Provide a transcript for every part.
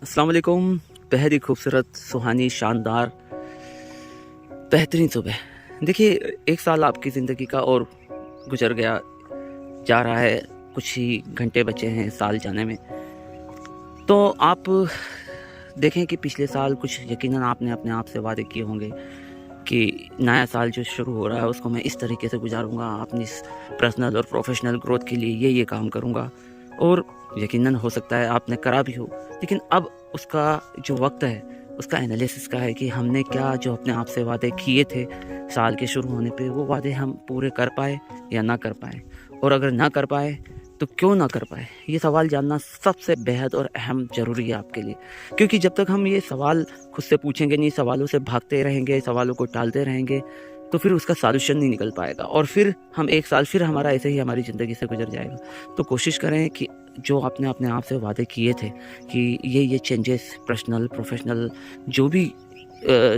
السلام علیکم. بہت ہی خوبصورت, سہانی, شاندار, بہترین صبح. دیکھیے, ایک سال آپ کی زندگی کا اور گزر گیا, جا رہا ہے, کچھ ہی گھنٹے بچے ہیں سال جانے میں. تو آپ دیکھیں کہ پچھلے سال کچھ یقیناً آپ نے اپنے آپ سے وعدے کیے ہوں گے کہ نیا سال جو شروع ہو رہا ہے اس کو میں اس طریقے سے گزاروں گا, اپنی پرسنل اور پروفیشنل گروتھ کے لیے یہ کام کروں گا. اور یقیناً ہو سکتا ہے آپ نے کرا بھی ہو, لیکن اب اس کا جو وقت ہے اس کا انالیسس کا ہے کہ ہم نے کیا جو اپنے آپ سے وعدے کیے تھے سال کے شروع ہونے پہ, وہ وعدے ہم پورے کر پائے یا نہ کر پائے, اور اگر نہ کر پائے تو کیوں نہ کر پائے. یہ سوال جاننا سب سے بہت اور اہم ضروری ہے آپ کے لیے, کیونکہ جب تک ہم یہ سوال خود سے پوچھیں گے نہیں, سوالوں سے بھاگتے رہیں گے, سوالوں کو ٹالتے رہیں گے, تو پھر اس کا سالوشن نہیں نکل پائے گا, اور پھر ہم ایک سال پھر ہمارا ایسے ہی ہماری زندگی سے گزر جائے گا. تو کوشش کریں کہ جو آپ نے اپنے آپ سے وعدے کیے تھے کہ یہ چینجز, پرسنل پروفیشنل جو بھی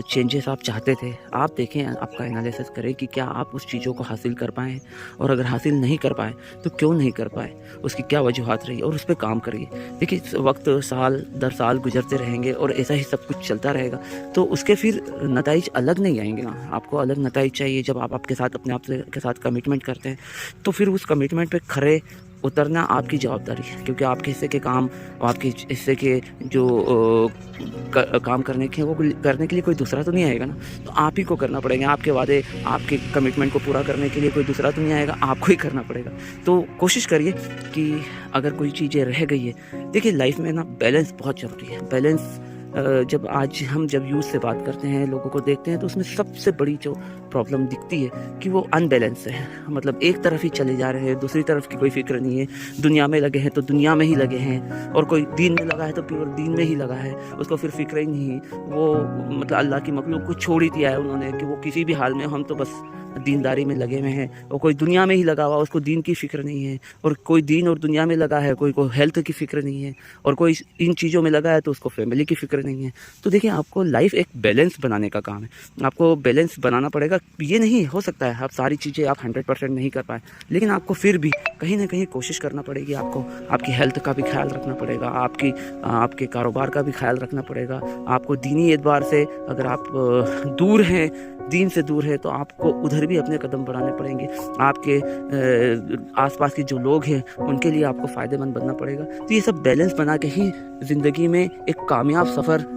چینجز آپ چاہتے تھے, آپ دیکھیں, آپ کا انالیسس کریں کہ کیا آپ اس چیزوں کو حاصل کر پائیں, اور اگر حاصل نہیں کر پائے تو کیوں نہیں کر پائے, اس کی کیا وجوہات رہی, اور اس پہ کام کریے. دیکھیے, وقت سال در سال گزرتے رہیں گے اور ایسا ہی سب کچھ چلتا رہے گا تو اس کے پھر نتائج الگ نہیں آئیں گے نا. آپ کو الگ نتائج چاہیے. جب آپ کے ساتھ اپنے آپ کے ساتھ کمٹمنٹ کرتے ہیں تو پھر اس کمٹمنٹ پہ کھرے اترنا آپ کی جوابداری ہے, کیونکہ آپ کے حصے کے کام, آپ کے حصے کے جو کام کرنے کے وہ کرنے کے لیے کوئی دوسرا تو نہیں آئے گا نا. تو آپ ہی کو کرنا پڑے گا. آپ کے وعدے, آپ کے کمٹمنٹ کو پورا کرنے کے لیے کوئی دوسرا تو نہیں آئے گا, آپ کو ہی کرنا پڑے گا. تو کوشش کریے کہ اگر کوئی چیزیں رہ گئی ہے, دیکھیے لائف میں نا بیلنس بہت ضروری ہے. بیلنس جب جب یوتھ سے بات کرتے ہیں, لوگوں کو دیکھتے ہیں, تو اس میں سب سے بڑی جو پرابلم دکھتی ہے کہ وہ ان بیلنس ہے. مطلب ایک طرف ہی چلے جا رہے ہیں, دوسری طرف کی کوئی فکر نہیں ہے. دنیا میں لگے ہیں تو دنیا میں ہی لگے ہیں, اور کوئی دین میں لگا ہے تو پیور دین میں ہی لگا ہے, اس کو پھر فکر ہی نہیں. وہ مطلب اللہ کی مخلوق کو چھوڑ ہی دیا ہے انہوں نے کہ وہ کسی بھی حال میں, ہم تو بس دینداری میں لگے ہوئے ہیں. اور کوئی دنیا میں ہی لگا ہوا, اس کو دین کی فکر نہیں ہے. اور کوئی دین اور دنیا میں لگا ہے, کوئی کو ہیلتھ کی فکر نہیں ہے, اور کوئی ان چیزوں میں لگا ہے تو اس کو فیملی کی فکر نہیں ہے. تو دیکھیں, آپ کو لائف ایک بیلنس بنانے کا کام ہے. آپ کو بیلنس بنانا پڑے گا. یہ نہیں ہو سکتا ہے آپ ساری چیزیں آپ 100% نہیں کر پائیں, لیکن آپ کو پھر بھی کہیں نہ کہیں کوشش کرنا پڑے گی. آپ کو آپ کی ہیلتھ کا بھی خیال رکھنا پڑے گا, آپ کے کاروبار کا بھی خیال رکھنا پڑے گا. آپ کو دینی اعتبار سے اگر آپ دور ہیں, دین سے دور ہے, تو آپ کو ادھر بھی اپنے قدم بڑھانے پڑیں گے. آپ کے آس پاس کے جو لوگ ہیں ان کے لیے آپ کو فائدہ مند بننا پڑے گا. تو یہ سب بیلنس بنا کے ہی زندگی میں ایک کامیاب سفر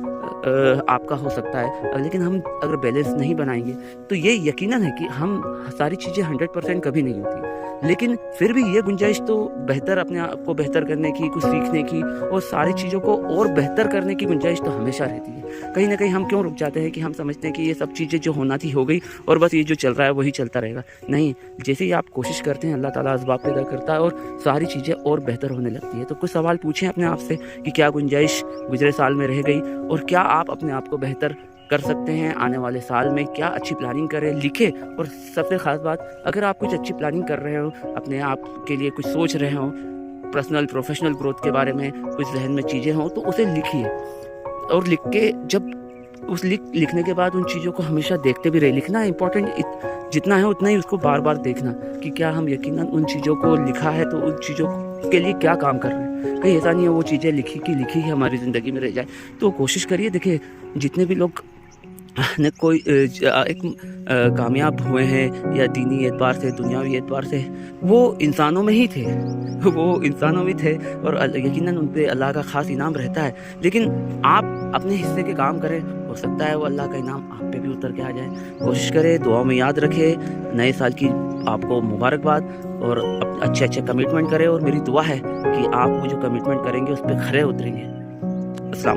آپ کا ہو سکتا ہے. لیکن ہم اگر بیلنس نہیں بنائیں گے تو یہ یقیناً ہے کہ ہم ساری چیزیں 100% کبھی نہیں ہوتی, لیکن پھر بھی یہ گنجائش تو بہتر, اپنے آپ کو بہتر کرنے کی, کچھ سیکھنے کی, اور ساری چیزوں کو اور بہتر کرنے کی گنجائش تو ہمیشہ رہتی ہے. کہیں نہ کہیں ہم کیوں رک جاتے ہیں کہ ہم سمجھتے ہیں کہ یہ سب چیزیں جو ہونا تھی ہو گئی, اور بس یہ جو چل رہا ہے وہی چلتا رہے گا. نہیں, جیسے ہی آپ کوشش کرتے ہیں اللہ تعالیٰ اسباب پیدا کرتا ہے اور ساری چیزیں اور بہتر ہونے لگتی ہے. تو کچھ سوال پوچھیں اپنے آپ سے کہ کیا گنجائش گزرے سال میں رہ گئی, اور کیا آپ اپنے آپ کو بہتر کر سکتے ہیں آنے والے سال میں. کیا اچھی پلاننگ کریں, لکھیں. اور سب سے خاص بات, اگر آپ کچھ اچھی پلاننگ کر رہے ہو, اپنے آپ کے لیے کچھ سوچ رہے ہوں, پرسنل پروفیشنل گروتھ کے بارے میں کچھ ذہن میں چیزیں ہوں, تو اسے لکھیے. اور لکھ کے جب اس لکھنے کے بعد ان چیزوں کو ہمیشہ دیکھتے بھی رہے. لکھنا امپورٹنٹ جتنا ہے اتنا ہی اس کو بار بار دیکھنا کہ کیا ہم یقیناً ان چیزوں کو لکھا ہے تو ان چیزوں کے لیے کیا کام کر رہے ہیں. کہیں ایسا نہیں ہے وہ چیزیں لکھی ہی ہماری زندگی میں رہ جائے. تو کوشش کریے. دیکھیے, جتنے بھی لوگ نے کوئی ایک کامیاب ہوئے ہیں یا دینی اعتبار سے, دنیاوی اعتبار سے, وہ انسانوں میں ہی تھے, وہ انسانوں میں تھے, اور یقیناً ان پہ اللہ کا خاص انعام رہتا ہے. لیکن آپ اپنے حصے کے کام کریں, ہو سکتا ہے وہ اللہ کا انعام آپ پہ بھی اتر کے آ جائے. کوشش کریں, دعاؤں میں یاد رکھے. نئے سال کی آپ کو مبارکباد, اور اچھے کمٹمنٹ کریں. اور میری دعا ہے کہ آپ وہ جو کمٹمنٹ کریں گے اس پہ کھرے اتریں گے. السلام علیکم.